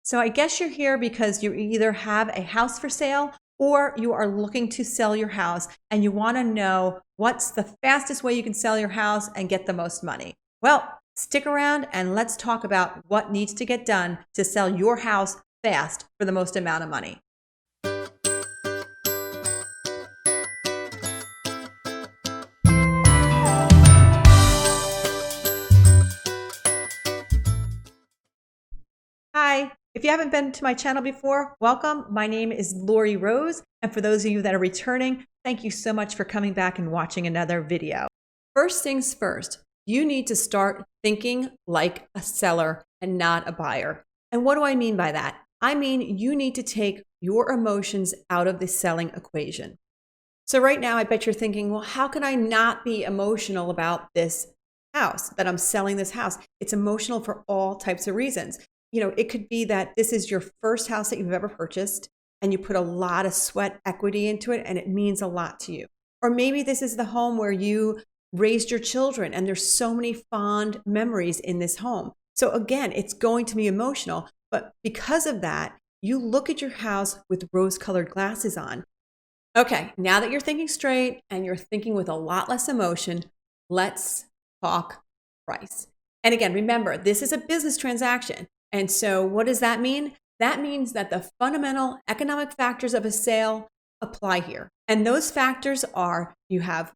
So I guess you're here because you either have a house for sale or you are looking to sell your house and you want to know what's the fastest way you can sell your house and get the most money. Well, stick around and let's talk about what needs to get done to sell your house fast for the most amount of money. Hi, if you haven't been to my channel before, welcome. My name is Laurie Rose, and for those of you that are returning, thank you so much for coming back and watching another video. First things first, you need to start thinking like a seller and not a buyer. And what do I mean by that? I mean, you need to take your emotions out of the selling equation. So right now, I bet you're thinking, well, how can I not be emotional about this house, that I'm selling this house? It's emotional for all types of reasons. It could be that this is your first house that you've ever purchased and you put a lot of sweat equity into it and it means a lot to you. Or maybe this is the home where you raised your children and there's so many fond memories in this home. So again, it's going to be emotional, but because of that, you look at your house with rose-colored glasses on. Okay, now that you're thinking straight and you're thinking with a lot less emotion, let's talk price. And again, remember, this is a business transaction. And so what does that mean? That means that the fundamental economic factors of a sale apply here. And those factors are, you have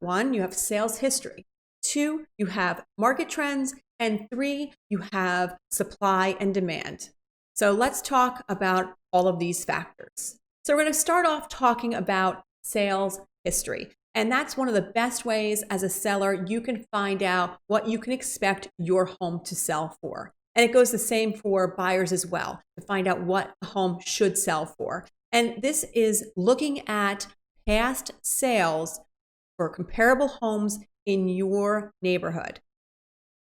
sales history. 2, you have market trends. And 3, you have supply and demand. So let's talk about all of these factors. So we're going to start off talking about sales history. And that's one of the best ways as a seller you can find out what you can expect your home to sell for. And it goes the same for buyers as well, to find out what a home should sell for. And this is looking at past sales for comparable homes in your neighborhood.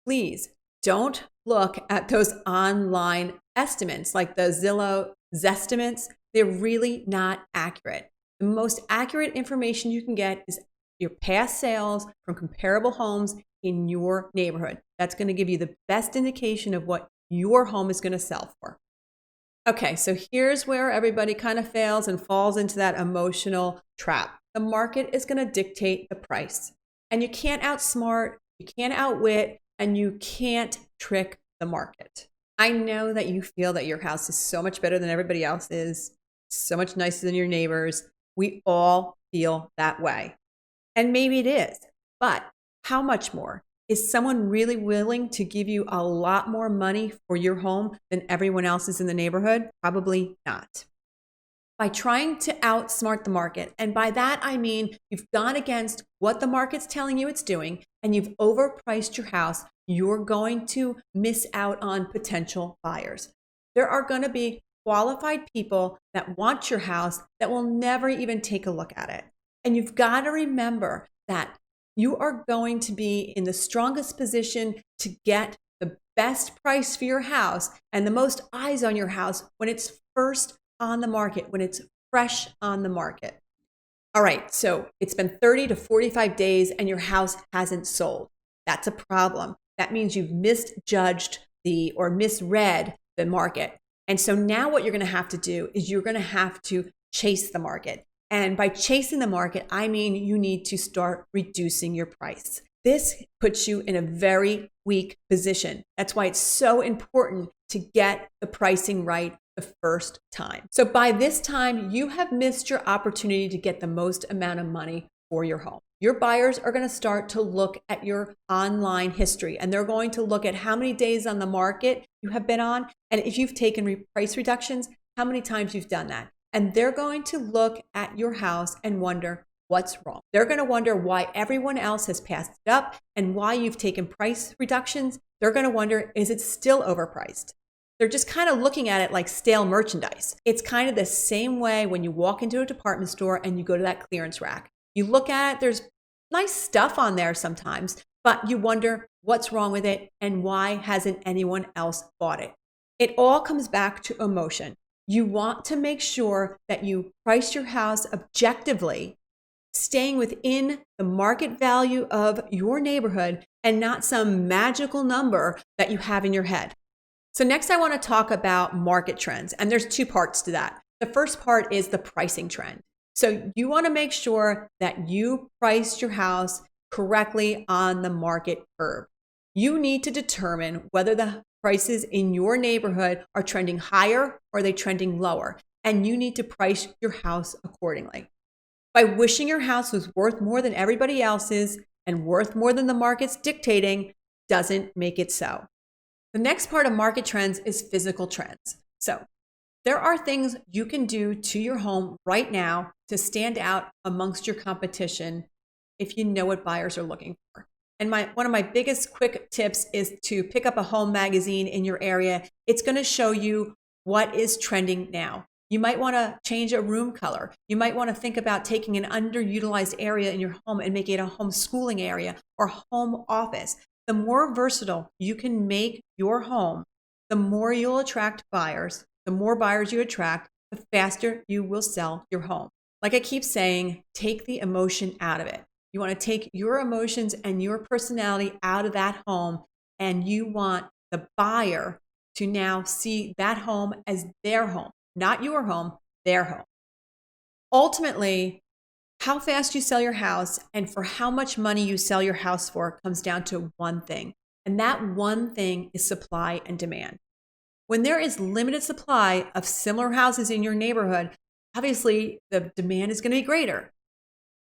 Please don't look at those online estimates like the Zillow Zestimates. They're really not accurate. The most accurate information you can get is your past sales from comparable homes in your neighborhood. That's going to give you the best indication of what your home is going to sell for. Okay, so here's where everybody kind of fails and falls into that emotional trap. The market is going to dictate the price. And you can't outsmart, you can't outwit, and you can't trick the market. I know that you feel that your house is so much better than everybody else's, so much nicer than your neighbors. We all feel that way. And maybe it is, but how much more? Is someone really willing to give you a lot more money for your home than everyone else's in the neighborhood? Probably not. By trying to outsmart the market, and by that I mean you've gone against what the market's telling you it's doing and you've overpriced your house, you're going to miss out on potential buyers. There are going to be qualified people that want your house that will never even take a look at it. And you've got to remember that you are going to be in the strongest position to get the best price for your house and the most eyes on your house when it's first on the market, when it's fresh on the market. All right, so it's been 30 to 45 days and your house hasn't sold. That's a problem. That means you've misjudged or misread the market. And so now what you're going to have to do is you're going to have to chase the market. And by chasing the market, I mean you need to start reducing your price. This puts you in a very weak position. That's why it's so important to get the pricing right the first time. So by this time, you have missed your opportunity to get the most amount of money for your home. Your buyers are going to start to look at your online history, and they're going to look at how many days on the market you have been on, and if you've taken price reductions, how many times you've done that. And they're going to look at your house and wonder what's wrong. They're going to wonder why everyone else has passed it up and why you've taken price reductions. They're going to wonder, is it still overpriced? They're just kind of looking at it like stale merchandise. It's kind of the same way when you walk into a department store and you go to that clearance rack. You look at it, there's nice stuff on there sometimes, but you wonder what's wrong with it and why hasn't anyone else bought it? It all comes back to emotion. You want to make sure that you price your house objectively, staying within the market value of your neighborhood and not some magical number that you have in your head. So next I want to talk about market trends, and there's two parts to that. The first part is the pricing trend. So you want to make sure that you price your house correctly on the market curve. You need to determine whether the prices in your neighborhood are trending higher or are they trending lower, and you need to price your house accordingly. By wishing your house was worth more than everybody else's and worth more than the market's dictating doesn't make it so. The next part of market trends is physical trends. So there are things you can do to your home right now to stand out amongst your competition if you know what buyers are looking for. And one of my biggest quick tips is to pick up a home magazine in your area. It's going to show you what is trending now. You might want to change a room color. You might want to think about taking an underutilized area in your home and making it a homeschooling area or home office. The more versatile you can make your home, the more you'll attract buyers. The more buyers you attract, the faster you will sell your home. Like I keep saying, take the emotion out of it. You want to take your emotions and your personality out of that home, and you want the buyer to now see that home as their home, not your home, their home. Ultimately, how fast you sell your house and for how much money you sell your house for comes down to one thing, and that one thing is supply and demand. When there is limited supply of similar houses in your neighborhood, obviously the demand is going to be greater.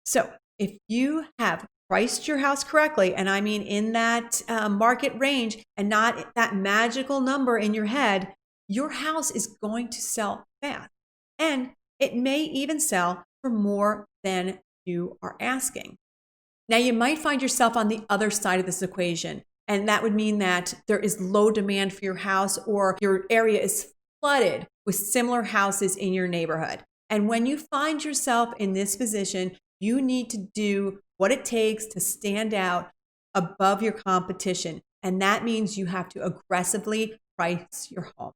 So if you have priced your house correctly, and I mean in that market range and not that magical number in your head, your house is going to sell fast. And it may even sell for more than you are asking. Now, you might find yourself on the other side of this equation, and that would mean that there is low demand for your house or your area is flooded with similar houses in your neighborhood. And when you find yourself in this position, you need to do what it takes to stand out above your competition. And that means you have to aggressively price your home.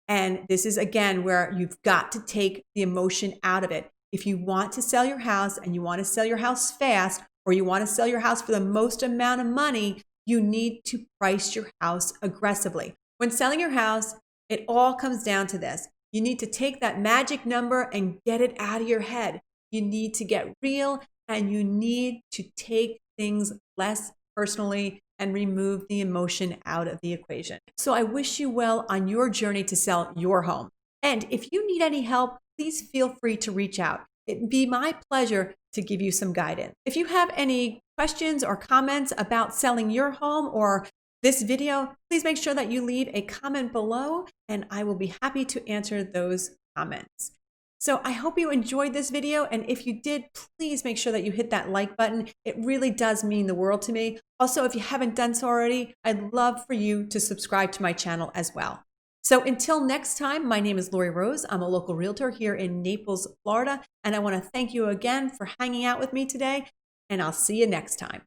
And this is, again, where you've got to take the emotion out of it. If you want to sell your house and you want to sell your house fast, or you want to sell your house for the most amount of money, you need to price your house aggressively. When selling your house, it all comes down to this. You need to take that magic number and get it out of your head. You need to get real, and you need to take things less personally and remove the emotion out of the equation. So I wish you well on your journey to sell your home. And if you need any help, please feel free to reach out. It'd be my pleasure to give you some guidance. If you have any questions or comments about selling your home or this video, please make sure that you leave a comment below, and I will be happy to answer those comments. So I hope you enjoyed this video, and if you did, please make sure that you hit that like button. It really does mean the world to me. Also, if you haven't done so already, I'd love for you to subscribe to my channel as well. So until next time, my name is Laurie Rose. I'm a local realtor here in Naples, Florida, and I want to thank you again for hanging out with me today, and I'll see you next time.